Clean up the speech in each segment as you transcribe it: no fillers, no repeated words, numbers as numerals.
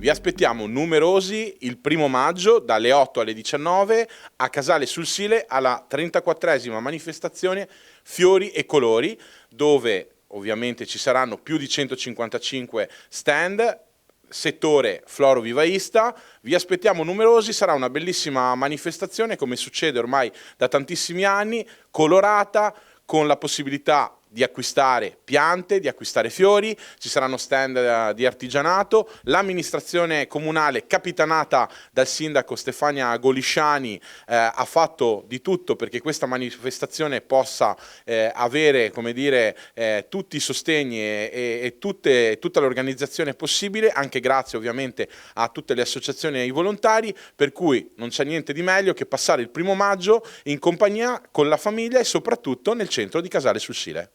Vi aspettiamo numerosi il 1° maggio dalle 8 alle 19 a Casale sul Sile alla 34esima manifestazione Fiori e Colori, dove ovviamente ci saranno più di 155 stand, settore floro-vivaista. Vi aspettiamo numerosi, sarà una bellissima manifestazione, come succede ormai da tantissimi anni, colorata, con la possibilità di acquistare piante, di acquistare fiori, ci saranno stand di artigianato. L'amministrazione comunale, capitanata dal sindaco Stefania Golisciani, ha fatto di tutto perché questa manifestazione possa avere, come dire, tutti i sostegni e tutta l'organizzazione possibile, anche grazie ovviamente a tutte le associazioni e ai volontari, per cui non c'è niente di meglio che passare il 1° maggio in compagnia con la famiglia e soprattutto nel centro di Casale sul Sile.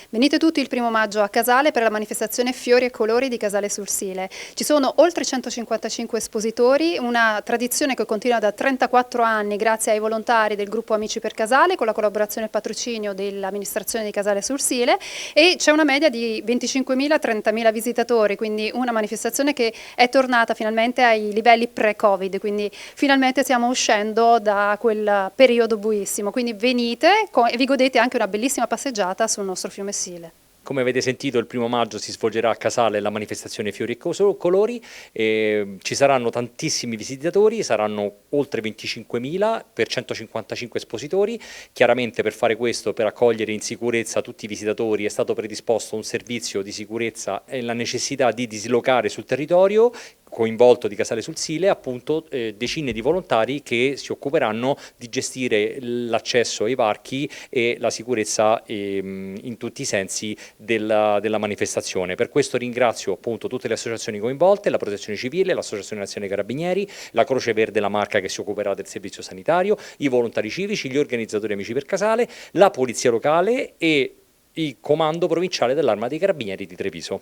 Venite tutti il 1° maggio a Casale per la manifestazione Fiori e Colori di Casale sul Sile. Ci sono oltre 155 espositori, una tradizione che continua da 34 anni grazie ai volontari del gruppo Amici per Casale con la collaborazione e il patrocinio dell'amministrazione di Casale sul Sile, e c'è una media di 25.000-30.000 visitatori, quindi una manifestazione che è tornata finalmente ai livelli pre-Covid, quindi finalmente stiamo uscendo da quel periodo buissimo. Quindi venite e vi godete anche una bellissima passeggiata sul nostro fiume Sile. Come avete sentito, il 1° maggio si svolgerà a Casale la manifestazione Fiori e Colori, ci saranno tantissimi visitatori, saranno oltre 25.000 per 155 espositori. Chiaramente per fare questo, per accogliere in sicurezza tutti i visitatori, è stato predisposto un servizio di sicurezza e la necessità di dislocare sul territorio coinvolto di Casale sul Sile appunto decine di volontari che si occuperanno di gestire l'accesso ai varchi e la sicurezza in tutti i sensi della manifestazione. Per questo ringrazio appunto tutte le associazioni coinvolte, la Protezione Civile, l'Associazione Nazionale Carabinieri, la Croce Verde La Marca che si occuperà del servizio sanitario, i volontari civici, gli organizzatori Amici per Casale, la Polizia Locale e il Comando Provinciale dell'Arma dei Carabinieri di Treviso.